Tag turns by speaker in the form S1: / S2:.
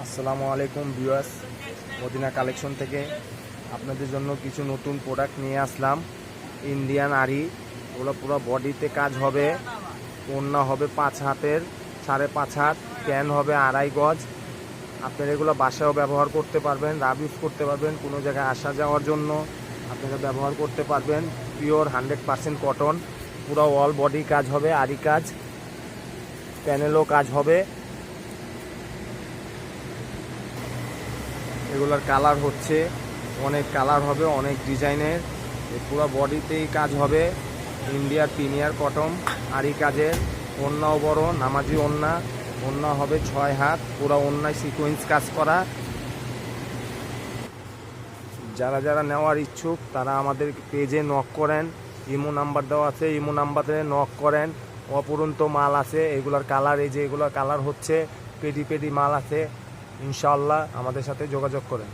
S1: আসসালামু আলাইকুম viewers, Medina collection থেকে আপনাদের জন্য কিছু নতুন প্রোডাক্ট নিয়ে আসলাম। ইন্ডিয়ান আরি, ওগুলো পুরো বডিতে কাজ হবে। ওড়না হবে 5 হাতের, 5.5 হাত, প্যান হবে 2.5 গজ। আপনারা এগুলো বাসায়ও ব্যবহার করতে পারবেন, রাব ইউজ করতে পারবেন, কোনো জায়গায় আসা যাওয়ার জন্য আপনারা ব্যবহার করতে পারবেন। পিওর 100% কটন, পুরো অল বডি কাজ হবে, আরি কাজ, প্যানেলও কাজ হবে। এগুলার কালার হচ্ছে অনেক কালার হবে, অনেক ডিজাইনের। পুরো বডিতেই কাজ হবে। ইন্ডিয়ার প্রিমিয়ার কটন আরি কাজের। ওড়নাও বড়, নামাজি ওড়না। ওড়না হবে 6 হাত, পুরো ওড়নায় সিকোয়েন্স কাজ করা। যারা যারা নেওয়ার ইচ্ছুক তারা আমাদের পেজে নক করেন, ইমো নাম্বার দেওয়া আছে, ইমো নাম্বারে নক করেন। অপরন্ত মাল আছে, এগুলার কালার, এই যে এগুলোর কালার হচ্ছে পেডি পেডি মাল আছে। ইনশাআল্লাহ আমাদের সাথে যোগাযোগ করেন।